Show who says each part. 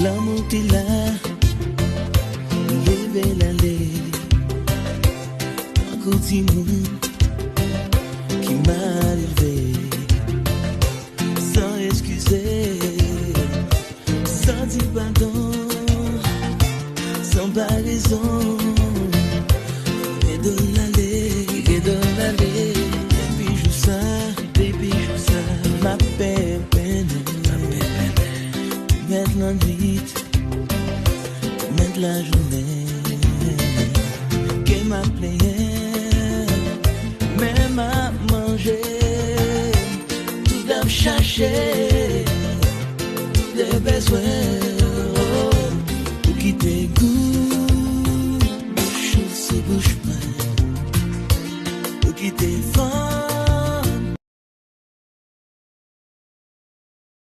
Speaker 1: L'amour t'es là, lever l'aller. Encore petit monde qui m'a élevé, sans excuser, sans dire pardon, sans pas raison. Et de l'aller, baby joue ça, ma peine, mettre la nuit, mettre la journée, que m'a plaît, même à manger, tout à chercher, tout des besoins, pour quitter goût, bouche c'est bouche plein, pour quitter fort.